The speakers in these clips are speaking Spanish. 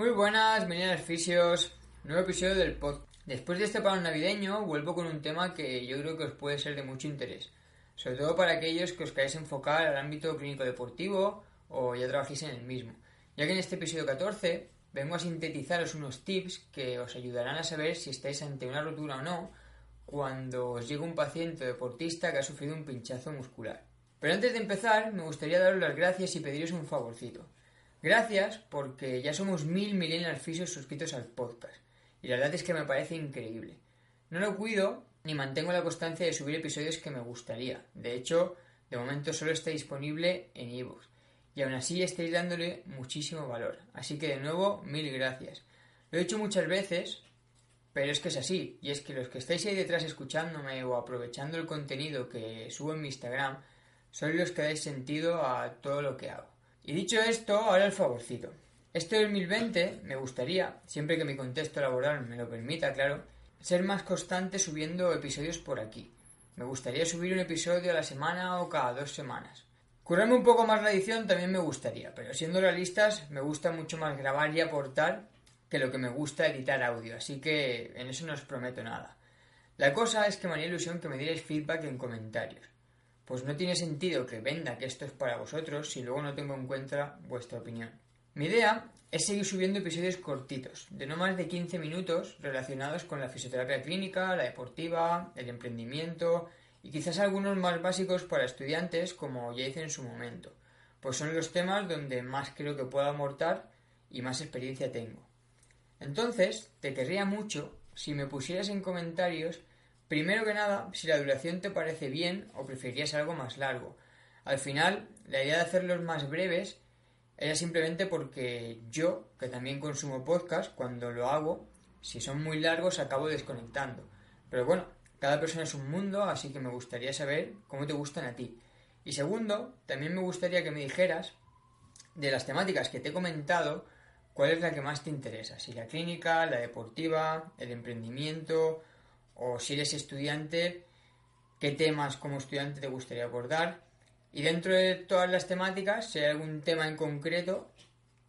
Muy buenas, millennials fisios. Nuevo episodio del podcast. Después de este parón navideño, vuelvo con un tema que yo creo que os puede ser de mucho interés. Sobre todo para aquellos que os queráis enfocar al ámbito clínico deportivo o ya trabajéis en el mismo. Ya que en este episodio 14 vengo a sintetizaros unos tips que os ayudarán a saber si estáis ante una rotura o no cuando os llega un paciente deportista que ha sufrido un pinchazo muscular. Pero antes de empezar, me gustaría daros las gracias y pediros un favorcito. Gracias porque ya somos 1000 millennials fisios suscritos al podcast y la verdad es que me parece increíble. No lo cuido ni mantengo la constancia de subir episodios que me gustaría. De hecho, de momento solo está disponible en iVoox y aún así estáis dándole muchísimo valor. Así que de nuevo, 1000 gracias. Lo he dicho muchas veces, pero es que es así, y es que los que estáis ahí detrás escuchándome o aprovechando el contenido que subo en mi Instagram sois los que dais sentido a todo lo que hago. Y dicho esto, ahora el favorcito. Este 2020 me gustaría, siempre que mi contexto laboral me lo permita, claro, ser más constante subiendo episodios por aquí. Me gustaría subir un episodio a la semana o cada 2 semanas. Currarme un poco más la edición también me gustaría, pero siendo realistas, me gusta mucho más grabar y aportar que lo que me gusta editar audio, así que en eso no os prometo nada. La cosa es que me haría ilusión que me dierais feedback en comentarios. Pues no tiene sentido que venda que esto es para vosotros si luego no tengo en cuenta vuestra opinión. Mi idea es seguir subiendo episodios cortitos, de no más de 15 minutos, relacionados con la fisioterapia clínica, la deportiva, el emprendimiento y quizás algunos más básicos para estudiantes, como ya hice en su momento, pues son los temas donde más creo que puedo aportar y más experiencia tengo. Entonces, te querría mucho si me pusieras en comentarios, primero que nada, si la duración te parece bien o preferirías algo más largo. Al final, la idea de hacerlos más breves era simplemente porque yo, que también consumo podcast, cuando lo hago, si son muy largos acabo desconectando. Pero bueno, cada persona es un mundo, así que me gustaría saber cómo te gustan a ti. Y segundo, también me gustaría que me dijeras, de las temáticas que te he comentado, ¿cuál es la que más te interesa? Si la clínica, la deportiva, el emprendimiento, o si eres estudiante, ¿qué temas como estudiante te gustaría abordar? Y dentro de todas las temáticas, si hay algún tema en concreto,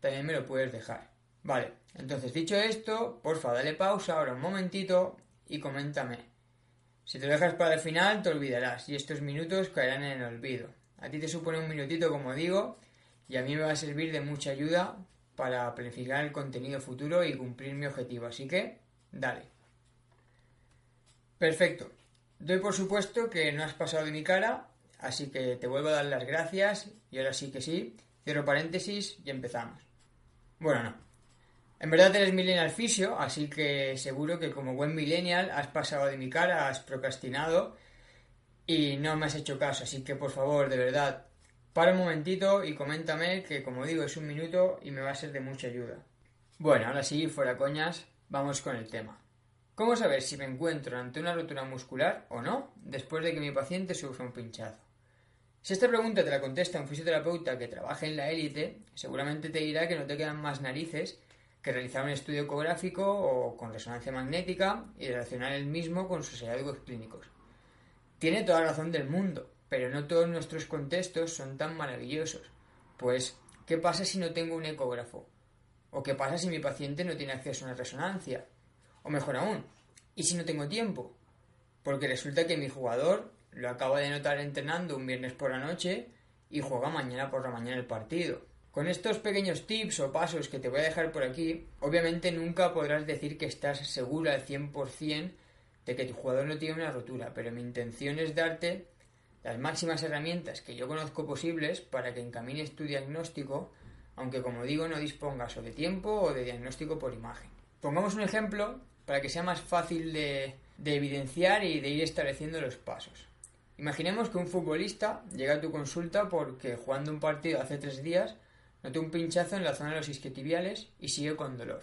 también me lo puedes dejar. Vale, entonces dicho esto, porfa, dale pausa ahora un momentito y coméntame. Si te lo dejas para el final, te olvidarás y estos minutos caerán en el olvido. A ti te supone un minutito, como digo, y a mí me va a servir de mucha ayuda para planificar el contenido futuro y cumplir mi objetivo. Así que, dale. Perfecto. Doy por supuesto que no has pasado de mi cara, así que te vuelvo a dar las gracias y ahora sí que sí. Cierro paréntesis y empezamos. Bueno, no. En verdad eres millennial fisio, así que seguro que como buen millennial has pasado de mi cara, has procrastinado y no me has hecho caso, así que por favor, de verdad, para un momentito y coméntame que como digo es un minuto y me va a ser de mucha ayuda. Bueno, ahora sí, fuera coñas, vamos con el tema. ¿Cómo saber si me encuentro ante una rotura muscular o no después de que mi paciente sufra un pinchazo? Si esta pregunta te la contesta un fisioterapeuta que trabaje en la élite, seguramente te dirá que no te quedan más narices que realizar un estudio ecográfico o con resonancia magnética y relacionar el mismo con sus hallazgos clínicos. Tiene toda la razón del mundo, pero no todos nuestros contextos son tan maravillosos. Pues, ¿qué pasa si no tengo un ecógrafo? ¿O qué pasa si mi paciente no tiene acceso a una resonancia? O mejor aún, ¿y si no tengo tiempo? Porque resulta que mi jugador lo acaba de notar entrenando un viernes por la noche y juega mañana por la mañana el partido. Con estos pequeños tips o pasos que te voy a dejar por aquí, obviamente nunca podrás decir que estás seguro al 100% de que tu jugador no tiene una rotura, pero mi intención es darte las máximas herramientas que yo conozco posibles para que encamines tu diagnóstico, aunque como digo no dispongas o de tiempo o de diagnóstico por imagen. Pongamos un ejemplo para que sea más fácil de evidenciar y de ir estableciendo los pasos. Imaginemos que un futbolista llega a tu consulta porque jugando un partido hace 3 días notó un pinchazo en la zona de los isquiotibiales y sigue con dolor.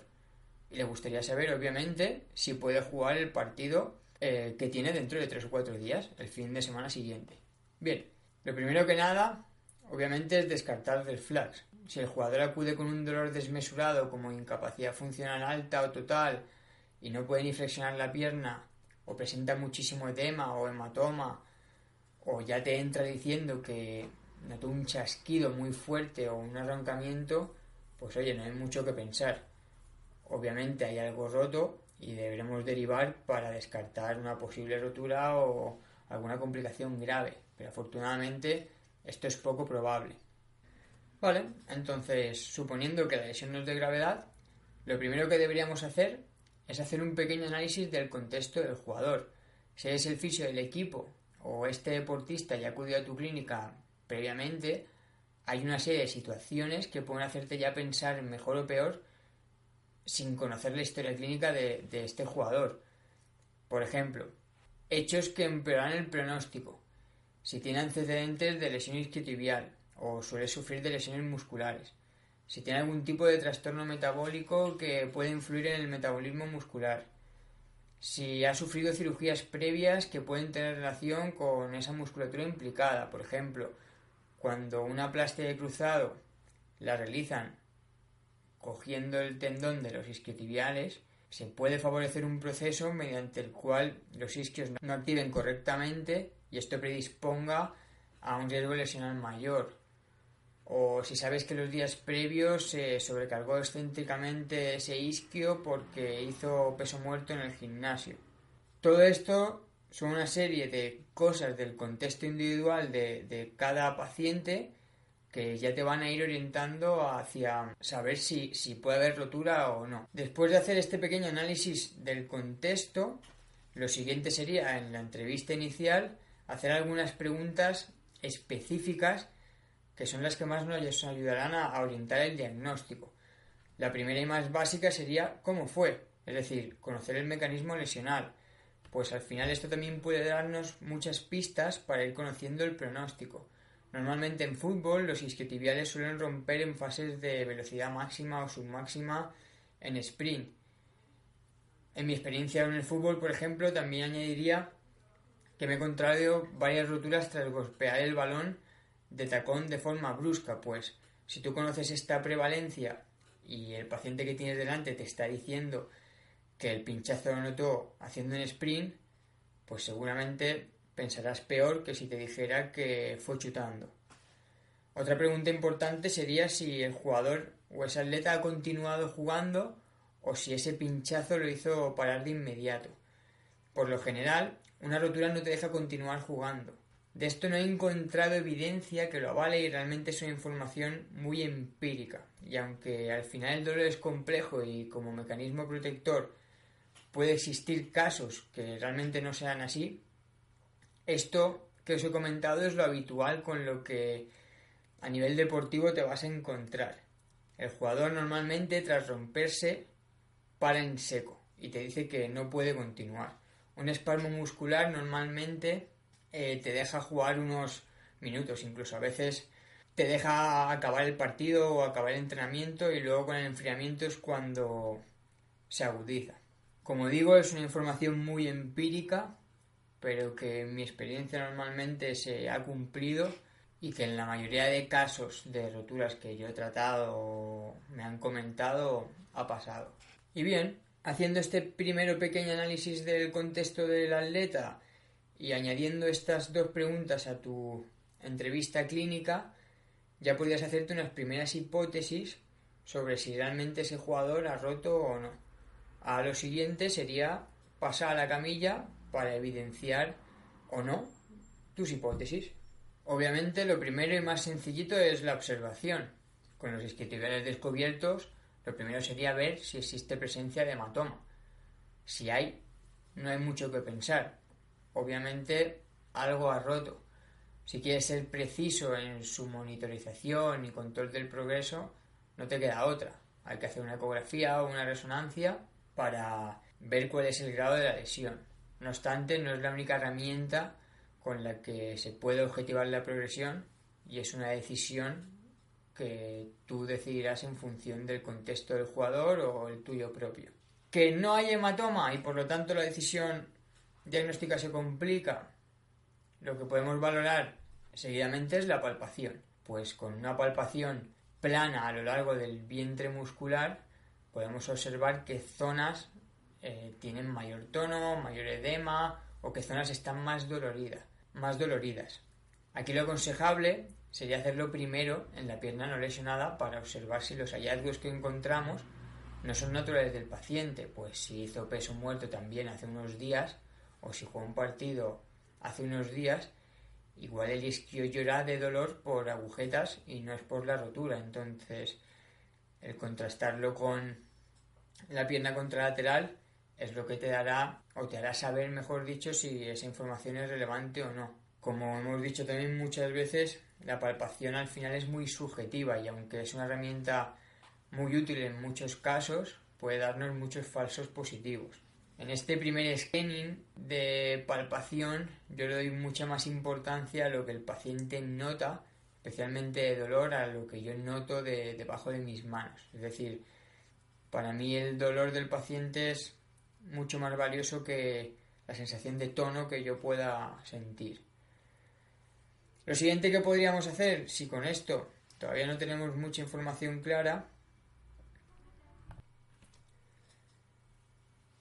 Y le gustaría saber, obviamente, si puede jugar el partido que tiene dentro de 3 o 4 días, el fin de semana siguiente. Bien, lo primero que nada, obviamente, es descartar red flags. Si el jugador acude con un dolor desmesurado como incapacidad funcional alta o total y no puede ni flexionar la pierna, o presenta muchísimo edema o hematoma, o ya te entra diciendo que notó un chasquido muy fuerte o un arrancamiento, pues oye, no hay mucho que pensar. obviamente hay algo roto y deberemos derivar para descartar una posible rotura o alguna complicación grave, pero afortunadamente esto es poco probable. Vale, entonces, suponiendo que la lesión no es de gravedad, lo primero que deberíamos hacer es hacer un pequeño análisis del contexto del jugador. Si eres el fisio del equipo o este deportista ya acudió a tu clínica previamente, hay una serie de situaciones que pueden hacerte ya pensar en mejor o peor sin conocer la historia clínica de este jugador. Por ejemplo, hechos que empeoran el pronóstico. Si tiene antecedentes de lesión isquiotibial o suele sufrir de lesiones musculares. Si tiene algún tipo de trastorno metabólico que puede influir en el metabolismo muscular. Si ha sufrido cirugías previas que pueden tener relación con esa musculatura implicada. Por ejemplo, cuando una plastia de cruzado la realizan cogiendo el tendón de los isquiotibiales, se puede favorecer un proceso mediante el cual los isquios no activen correctamente y esto predisponga a un riesgo lesional mayor. O si sabes que los días previos se sobrecargó excéntricamente ese isquio porque hizo peso muerto en el gimnasio. Todo esto son una serie de cosas del contexto individual de cada paciente que ya te van a ir orientando hacia saber si puede haber rotura o no. Después de hacer este pequeño análisis del contexto, lo siguiente sería, en la entrevista inicial, hacer algunas preguntas específicas que son las que más nos ayudarán a orientar el diagnóstico. La primera y más básica sería ¿cómo fue? Es decir, conocer el mecanismo lesional, pues al final esto también puede darnos muchas pistas para ir conociendo el pronóstico. Normalmente en fútbol los isquiotibiales suelen romper en fases de velocidad máxima o submáxima en sprint. En mi experiencia en el fútbol, por ejemplo, también añadiría que me he encontrado varias roturas tras golpear el balón de tacón de forma brusca, pues si tú conoces esta prevalencia y el paciente que tienes delante te está diciendo que el pinchazo lo notó haciendo un sprint, pues seguramente pensarás peor que si te dijera que fue chutando. Otra pregunta importante sería si el jugador o ese atleta ha continuado jugando o si ese pinchazo lo hizo parar de inmediato. Por lo general, una rotura no te deja continuar jugando. De esto no he encontrado evidencia que lo avale y realmente es una información muy empírica. Y aunque al final el dolor es complejo y como mecanismo protector puede existir casos que realmente no sean así, esto que os he comentado es lo habitual con lo que a nivel deportivo te vas a encontrar. El jugador normalmente tras romperse para en seco y te dice que no puede continuar. Un espasmo muscular normalmente te deja jugar unos minutos, incluso a veces te deja acabar el partido o acabar el entrenamiento y luego con el enfriamiento es cuando se agudiza. Como digo, es una información muy empírica, pero que en mi experiencia normalmente se ha cumplido y que en la mayoría de casos de roturas que yo he tratado o me han comentado ha pasado. Y bien, haciendo este primero pequeño análisis del contexto del atleta y añadiendo estas dos preguntas a tu entrevista clínica, ya podrías hacerte unas primeras hipótesis sobre si realmente ese jugador ha roto o no. A lo siguiente sería pasar a la camilla para evidenciar o no tus hipótesis. Obviamente lo primero y más sencillito es la observación. Con los isquiotibiales descubiertos, lo primero sería ver si existe presencia de hematoma. Si hay, no hay mucho que pensar. Obviamente algo ha roto. Si quieres ser preciso en su monitorización y control del progreso, no te queda otra. Hay que hacer una ecografía o una resonancia para ver cuál es el grado de la lesión. No obstante, no es la única herramienta con la que se puede objetivar la progresión y es una decisión que tú decidirás en función del contexto del jugador o el tuyo propio. Que no hay hematoma y por lo tanto la decisión diagnóstica se complica. Lo que podemos valorar seguidamente es la palpación. Pues con una palpación plana a lo largo del vientre muscular podemos observar qué zonas tienen mayor tono, mayor edema o qué zonas están más doloridas. Aquí lo aconsejable sería hacerlo primero en la pierna no lesionada para observar si los hallazgos que encontramos no son naturales del paciente, pues si hizo peso muerto también hace unos días, o si jugó un partido hace unos días, igual el isquio llora de dolor por agujetas y no es por la rotura. Entonces, el contrastarlo con la pierna contralateral es lo que te dará, o te hará saber, mejor dicho, si esa información es relevante o no. Como hemos dicho también muchas veces, la palpación al final es muy subjetiva y aunque es una herramienta muy útil en muchos casos, puede darnos muchos falsos positivos. En este primer scanning de palpación yo le doy mucha más importancia a lo que el paciente nota, especialmente de dolor, a lo que yo noto debajo de mis manos. Es decir, para mí el dolor del paciente es mucho más valioso que la sensación de tono que yo pueda sentir. Lo siguiente que podríamos hacer, si con esto todavía no tenemos mucha información clara,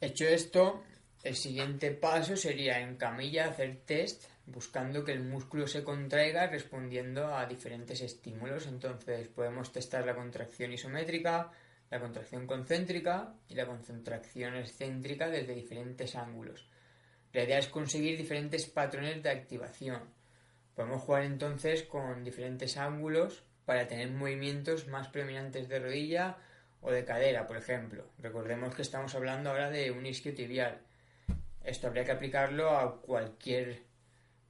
hecho esto, el siguiente paso sería en camilla hacer test buscando que el músculo se contraiga respondiendo a diferentes estímulos. Entonces podemos testar la contracción isométrica, la contracción concéntrica y la contracción excéntrica desde diferentes ángulos. La idea es conseguir diferentes patrones de activación. Podemos jugar entonces con diferentes ángulos para tener movimientos más predominantes de rodilla o de cadera, por ejemplo. Recordemos que estamos hablando ahora de un isquiotibial. Esto habría que aplicarlo a cualquier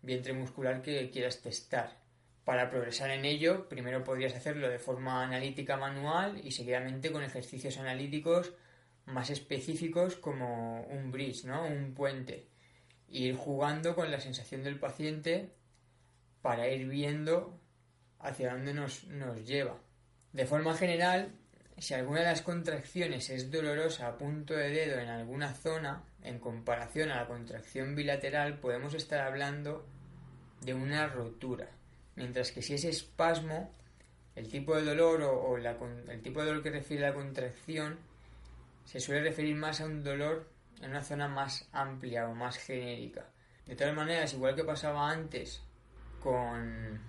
vientre muscular que quieras testar. Para progresar en ello, primero podrías hacerlo de forma analítica manual y seguidamente con ejercicios analíticos más específicos como un bridge, ¿no? Un puente. Ir jugando con la sensación del paciente para ir viendo hacia dónde nos lleva. De forma general, si alguna de las contracciones es dolorosa a punto de dedo en alguna zona, en comparación a la contracción bilateral, podemos estar hablando de una rotura. Mientras que si es espasmo, el tipo de dolor el tipo de dolor que refiere a la contracción se suele referir más a un dolor en una zona más amplia o más genérica. De todas maneras, igual que pasaba antes con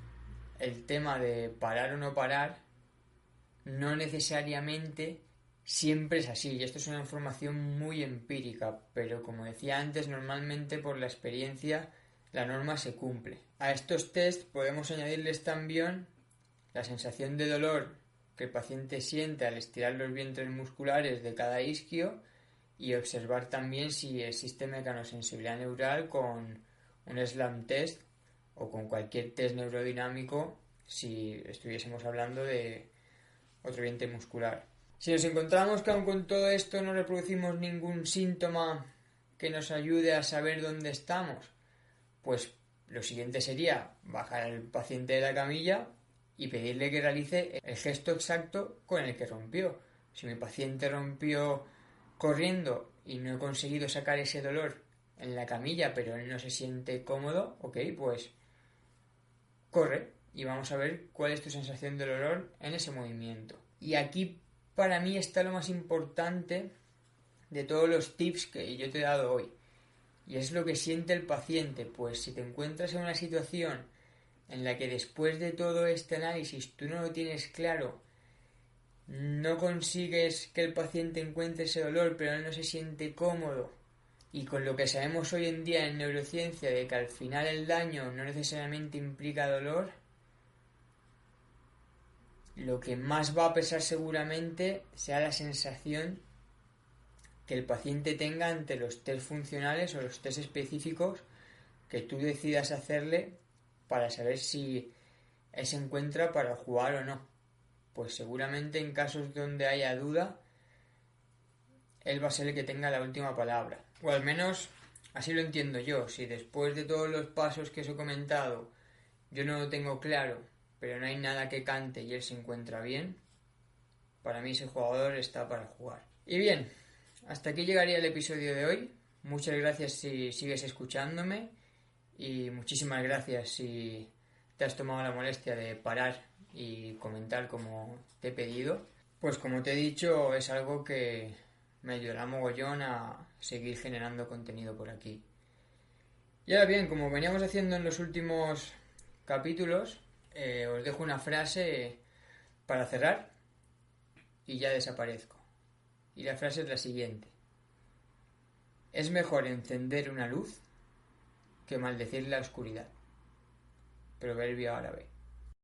el tema de parar o no parar, no necesariamente siempre es así, y esto es una información muy empírica, pero como decía antes, normalmente por la experiencia la norma se cumple. A estos test podemos añadirles también la sensación de dolor que el paciente siente al estirar los vientres musculares de cada isquio y observar también si existe mecanosensibilidad neural con un SLAM test o con cualquier test neurodinámico si estuviésemos hablando de otro vientre muscular. Si nos encontramos que aun con todo esto no reproducimos ningún síntoma que nos ayude a saber dónde estamos, pues lo siguiente sería bajar al paciente de la camilla y pedirle que realice el gesto exacto con el que rompió. Si mi paciente rompió corriendo y no he conseguido sacar ese dolor en la camilla, pero él no se siente cómodo, ok, pues corre y vamos a ver cuál es tu sensación de dolor en ese movimiento. Y aquí para mí está lo más importante de todos los tips que yo te he dado hoy. Y es lo que siente el paciente. Pues si te encuentras en una situación en la que después de todo este análisis tú no lo tienes claro, no consigues que el paciente encuentre ese dolor, pero él no se siente cómodo, y con lo que sabemos hoy en día en neurociencia de que al final el daño no necesariamente implica dolor, lo que más va a pesar seguramente sea la sensación que el paciente tenga ante los test funcionales o los test específicos que tú decidas hacerle para saber si él se encuentra para jugar o no. Pues seguramente en casos donde haya duda, él va a ser el que tenga la última palabra. O al menos así lo entiendo yo. Si después de todos los pasos que os he comentado yo no lo tengo claro, pero no hay nada que cante y él se encuentra bien, para mí ese jugador está para jugar. Y bien, hasta aquí llegaría el episodio de hoy. Muchas gracias si sigues escuchándome y muchísimas gracias si te has tomado la molestia de parar y comentar como te he pedido. Pues como te he dicho, es algo que me ayudará mogollón a seguir generando contenido por aquí. Y ahora bien, como veníamos haciendo en los últimos capítulos, os dejo una frase para cerrar y ya desaparezco. Y la frase es la siguiente: es mejor encender una luz que maldecir la oscuridad. Proverbio árabe.